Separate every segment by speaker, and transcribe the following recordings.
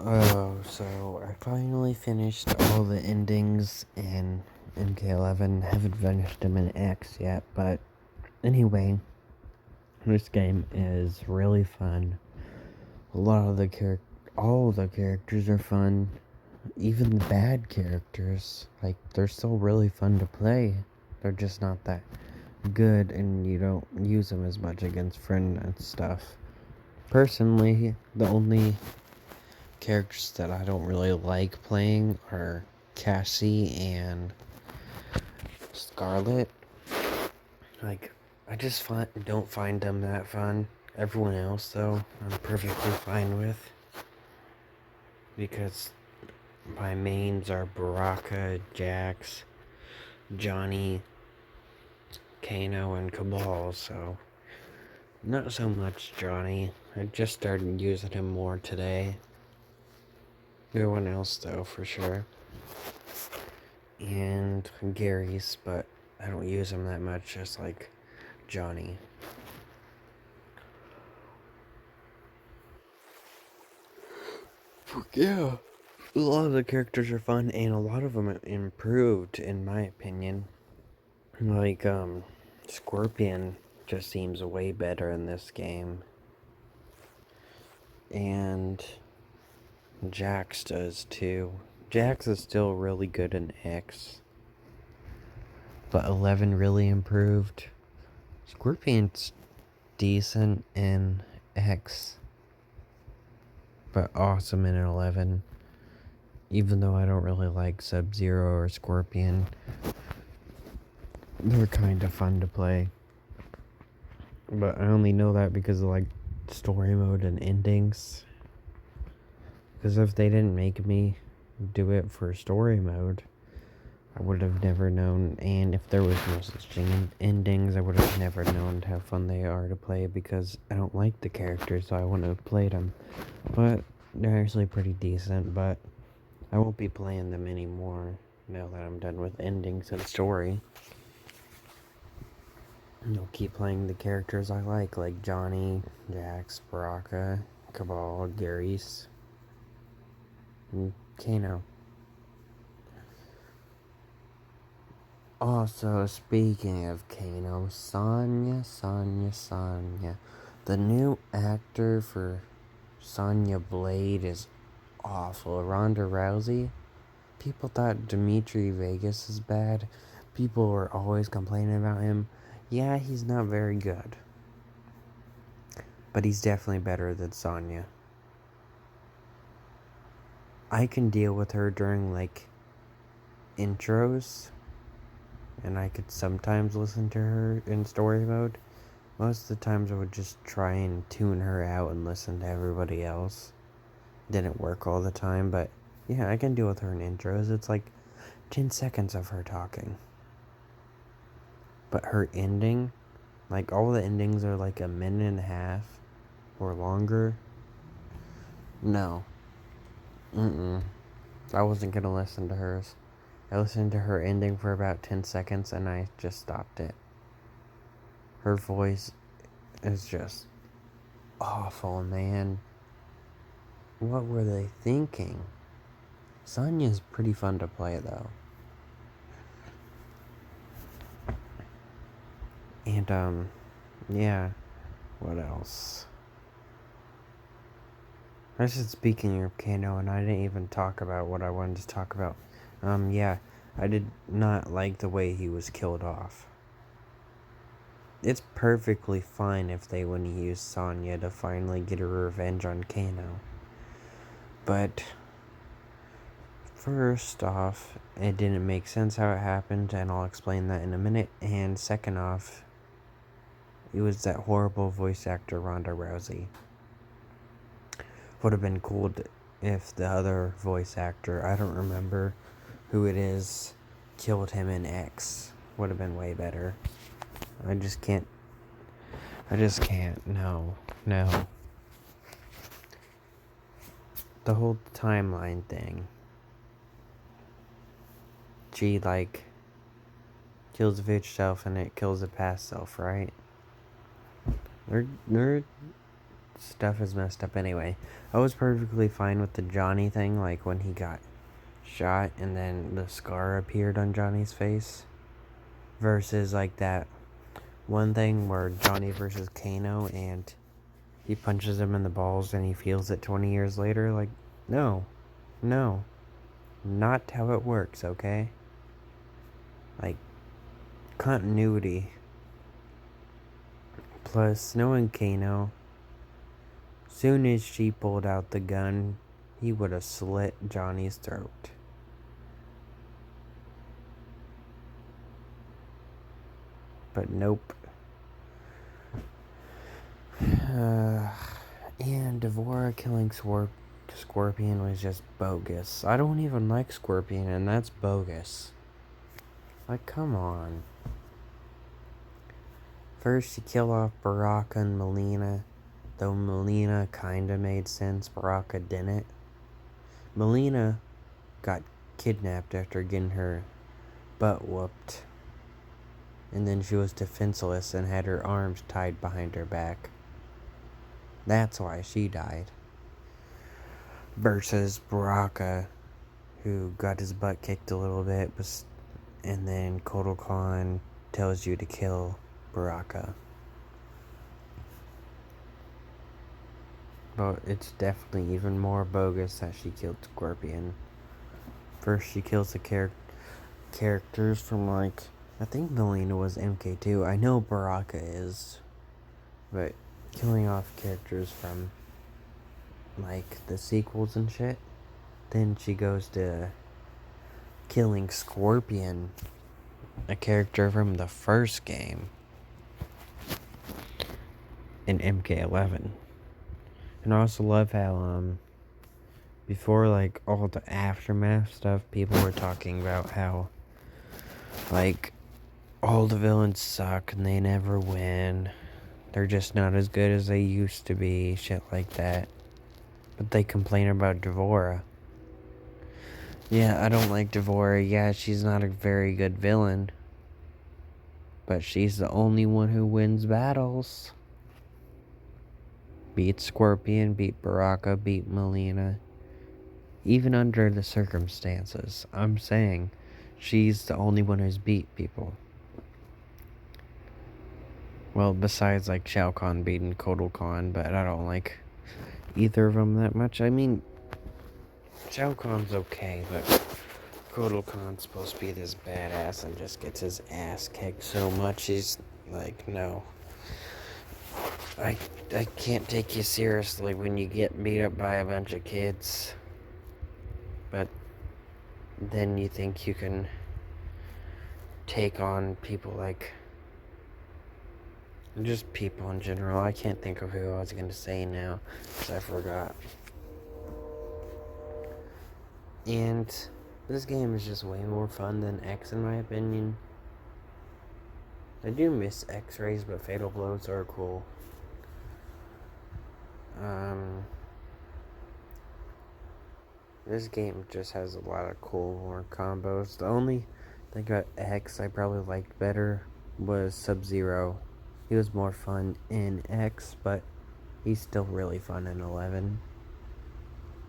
Speaker 1: Oh, so I finally finished all the endings in mk11. Haven't finished them in X yet, but anyway, this game is really fun. A lot of all the characters are fun. Even the bad characters, like, they're still really fun to play. They're just not that good, and you don't use them as much against friends and stuff. Personally, the only characters that I don't really like playing are Cassie and Scarlet. Like, I just don't find them that fun. Everyone else, though, I'm perfectly fine with. Because my mains are Baraka, Jax, Johnny, Kano, and Cabal, so not so much Johnny. I just started using him more today. Everyone else, though, for sure. And Gary's, but I don't use him that much, just like Johnny. Yeah, a lot of the characters are fun, and a lot of them improved, in my opinion. Like, Scorpion just seems way better in this game. And Jax does too. Jax is still really good in X, but 11 really improved. Scorpion's decent in X, but awesome in 11. Even though I don't really like Sub-Zero or Scorpion, they're kind of fun to play. But I only know that because of, like, story mode and endings. Because if they didn't make me do it for story mode, I would have never known. And if there was no such thing in endings, I would have never known how fun they are to play, because I don't like the characters, so I wouldn't have played them. But they're actually pretty decent, but I won't be playing them anymore now that I'm done with endings and story. I'll keep playing the characters I like Johnny, Jax, Baraka, Cabal, Garys, and Kano. Also, speaking of Kano, Sonya. The new actor for Sonya Blade is awful. Ronda Rousey. People thought Dimitri Vegas is bad. People were always complaining about him. Yeah, he's not very good, but he's definitely better than Sonya. I can deal with her during, like, intros, and I could sometimes listen to her in story mode. Most of the times I would just try and tune her out and listen to everybody else. Didn't work all the time, but yeah, I can deal with her in intros. It's like 10 seconds of her talking. But her ending, like, all the endings are like a minute and a half or longer. No. I wasn't gonna listen to hers. I listened to her ending for about 10 seconds and I just stopped it. Her voice is just awful, man. What were they thinking? Sonya's pretty fun to play, though. And, yeah. What else? I said, speaking of Kano, and I didn't even talk about what I wanted to talk about. Yeah. I did not like the way he was killed off. It's perfectly fine if they want to use Sonya to finally get a revenge on Kano. But first off, it didn't make sense how it happened, and I'll explain that in a minute. And second off, it was that horrible voice actor Ronda Rousey. Would have been cool if the other voice actor, I don't remember who it is, killed him in X. Would have been way better. I just can't. No. The whole timeline thing. She, like, kills the future self and it kills the past self, right? They're stuff is messed up anyway. I was perfectly fine with the Johnny thing, like when he got shot and then the scar appeared on Johnny's face. Versus like that one thing where Johnny versus Kano and he punches him in the balls and he feels it 20 years later. Like, no. Not how it works, okay? Like, continuity. Plus, knowing Kano, soon as she pulled out the gun, he would have slit Johnny's throat. But nope. And Devora killing Scorpion was just bogus. I don't even like Scorpion, and that's bogus. Like, come on. First, she killed off Baraka and Melina, though Melina kinda made sense, Baraka didn't. Melina got kidnapped after getting her butt whooped. And then she was defenseless and had her arms tied behind her back. That's why she died. Versus Baraka, who got his butt kicked a little bit, and then Kotal Khan tells you to kill Baraka. But it's definitely even more bogus that she killed Scorpion. First, she kills the characters from, like, I think Melina was MK2. I know Baraka is. But killing off characters from, like, the sequels and shit. Then she goes to killing Scorpion, a character from the first game in mk11. And I also love how, before, like, all the aftermath stuff, people were talking about how, like, all the villains suck and they never win. They're just not as good as they used to be, shit like that. But they complain about Devora. Yeah, I don't like Devora. Yeah, she's not a very good villain. But she's the only one who wins battles. Beat Scorpion, beat Baraka, beat Melina. Even under the circumstances, I'm saying she's the only one who's beat people. Well, besides like Shao Kahn beating Kotal Khan, but I don't like either of them that much. I mean, Shao Kahn's okay, but Kotal Khan's supposed to be this badass and just gets his ass kicked so much he's like, no. I can't take you seriously when you get beat up by a bunch of kids. But then you think you can take on people like, just people in general. I can't think of who I was going to say now, because I forgot. And this game is just way more fun than X in my opinion. I do miss X-rays, but fatal blows are cool. This game just has a lot of cool more combos. The only thing about X I probably liked better was Sub-Zero. He was more fun in X, but he's still really fun in 11.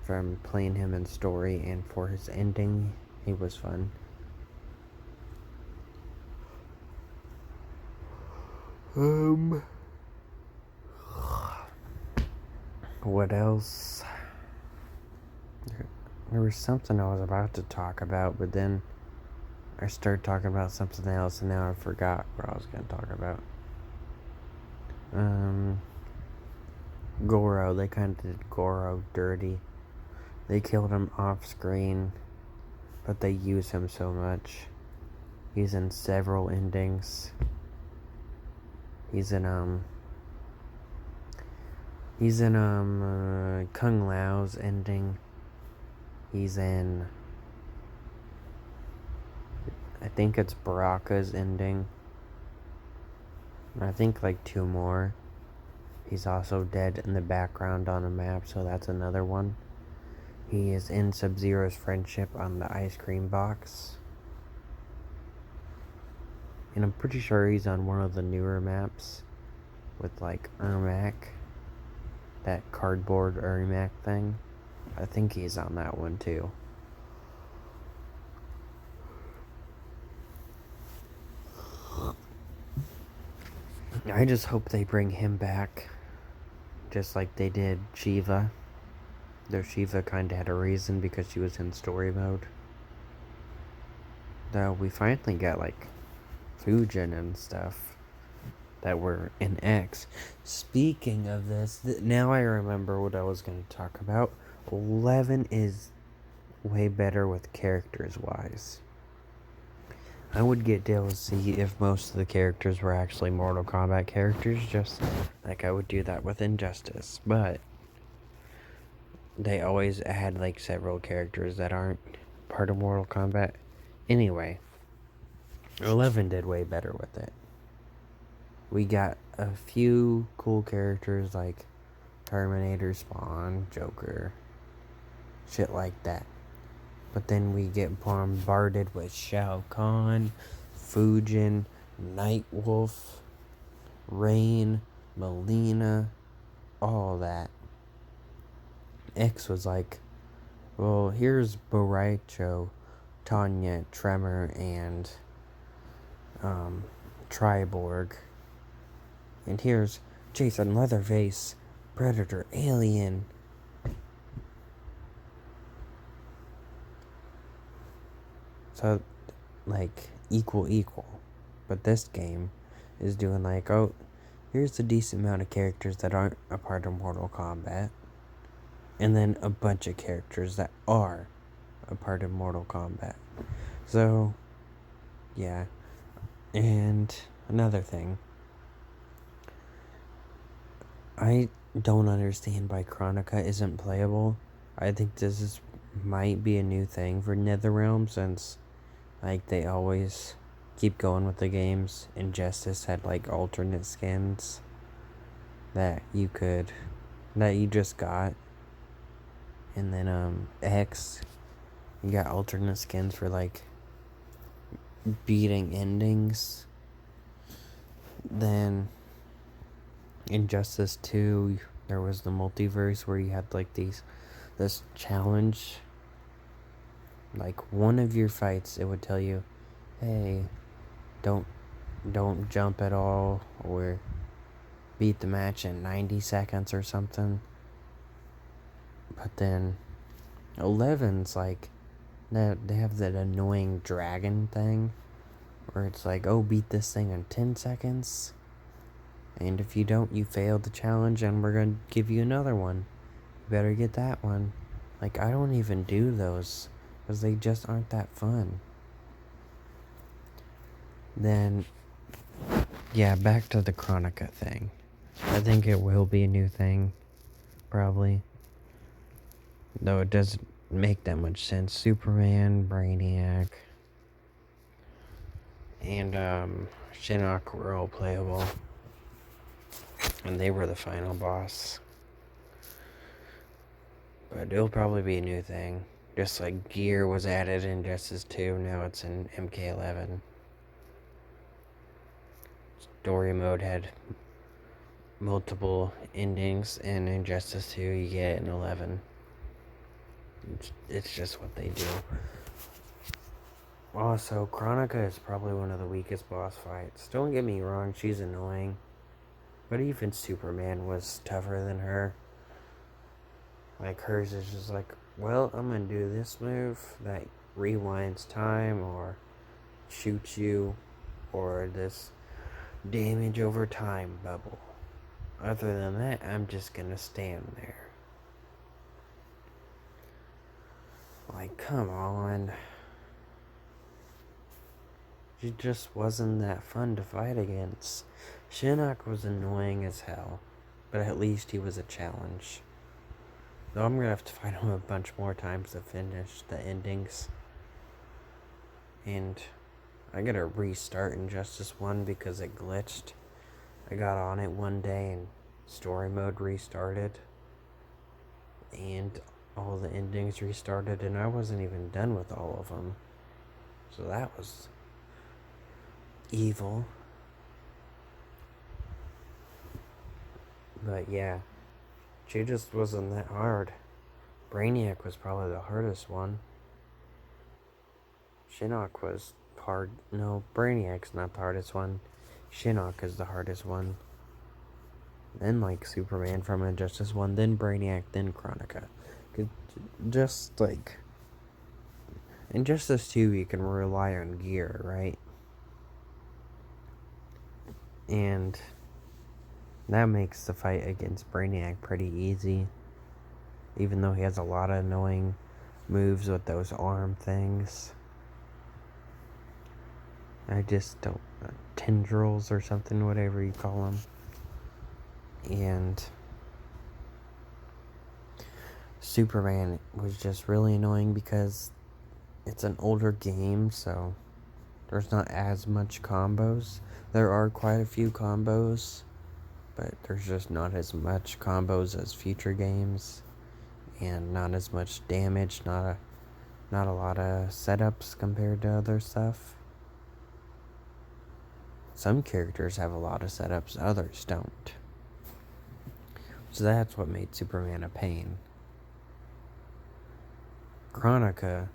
Speaker 1: From playing him in story and for his ending, he was fun. What else? There was something I was about to talk about, but then I started talking about something else, and now I forgot what I was going to talk about. Goro, they kind of did Goro dirty. They killed him off screen, but they use him so much. He's in several endings. He's in Kung Lao's ending. He's in, I think it's Baraka's ending. I think like 2 more. He's also dead in the background on a map, so that's another one. He is in Sub-Zero's friendship on the ice cream box. And I'm pretty sure he's on one of the newer maps with like Ermac. that cardboard Urimac thing. I think he's on that one too. I just hope they bring him back, just like they did Shiva. Though Shiva kinda had a reason because she was in story mode. Though we finally got like Fujin and stuff that were in X. Speaking of this, now I remember what I was going to talk about. 11 is way better with characters wise. I would get to see if most of the characters were actually Mortal Kombat characters, just like I would do that with Injustice. But they always add like several characters that aren't part of Mortal Kombat. Anyway, 11 did way better with it. We got a few cool characters like Terminator, Spawn, Joker, shit like that. But then we get bombarded with Shao Kahn, Fujin, Nightwolf, Rain, Melina, all that. X was like, well, here's Boraicho, Tanya, Tremor, and Triborg. And here's Jason Leatherface, Predator, Alien. So, like, equal. But this game is doing like, oh, here's a decent amount of characters that aren't a part of Mortal Kombat. And then a bunch of characters that are a part of Mortal Kombat. So, yeah. And another thing. I don't understand why Chronica isn't playable. I think might be a new thing for NetherRealm since like they always keep going with the games. Injustice had like alternate skins that you just got. And then X, you got alternate skins for like beating endings. Then Injustice 2, there was the multiverse where you had like this challenge. Like one of your fights, it would tell you, hey, don't jump at all, or beat the match in 90 seconds or something. But then 11's like, they have that annoying dragon thing where it's like, oh, beat this thing in 10 seconds. And if you don't, you failed the challenge and we're going to give you another one. You better get that one. Like, I don't even do those because they just aren't that fun. Then, yeah, back to the Chronica thing. I think it will be a new thing, probably. Though it doesn't make that much sense. Superman, Brainiac, and Shinnok were all playable. And they were the final boss. But it'll probably be a new thing. Just like Gear was added in Justice 2, now it's in mk11. Story mode had multiple endings, and in Justice 2 you get an 11. It's just what they do. Also, Chronica is probably one of the weakest boss fights. Don't get me wrong, she's annoying. But even Superman was tougher than her. Like, hers is just like, well, I'm gonna do this move that rewinds time, or shoots you, or this damage over time bubble. Other than that, I'm just gonna stand there. Like, come on. She just wasn't that fun to fight against. Shinnok was annoying as hell, but at least he was a challenge. Though I'm gonna have to fight him a bunch more times to finish the endings. And I gotta restart Injustice 1 because it glitched. I got on it one day and story mode restarted. And all the endings restarted, and I wasn't even done with all of them. So that was evil. But yeah, She just wasn't that hard. Brainiac was probably the hardest one. Shinnok was hard. No, Brainiac's not the hardest one. Shinnok is the hardest one. Then, like, Superman from Injustice 1, then Brainiac, then Chronica. Just, like, Injustice 2, you can rely on gear, right? And that makes the fight against Brainiac pretty easy. Even though he has a lot of annoying moves with those arm things. I just don't... tendrils or something, whatever you call them. And Superman was just really annoying because it's an older game, so there's not as much combos. There are quite a few combos, but there's just not as much combos as future games, and not as much damage, not a lot of setups compared to other stuff. Some characters have a lot of setups, others don't. So that's what made Superman a pain. Chronica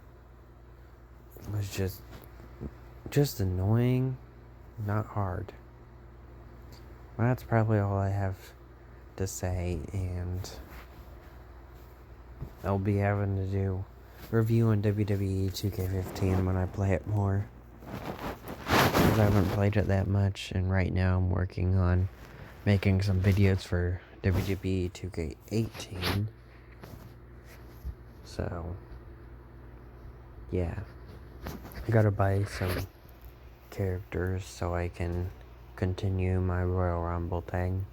Speaker 1: was just annoying, not hard. Well, that's probably all I have to say, and I'll be having to do review on WWE 2K15 when I play it more, because I haven't played it that much, and right now I'm working on making some videos for WWE 2K18. So yeah, I gotta buy some characters so I can continue my Royal Rumble thing.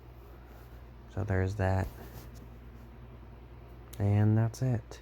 Speaker 1: So there's that. And that's it.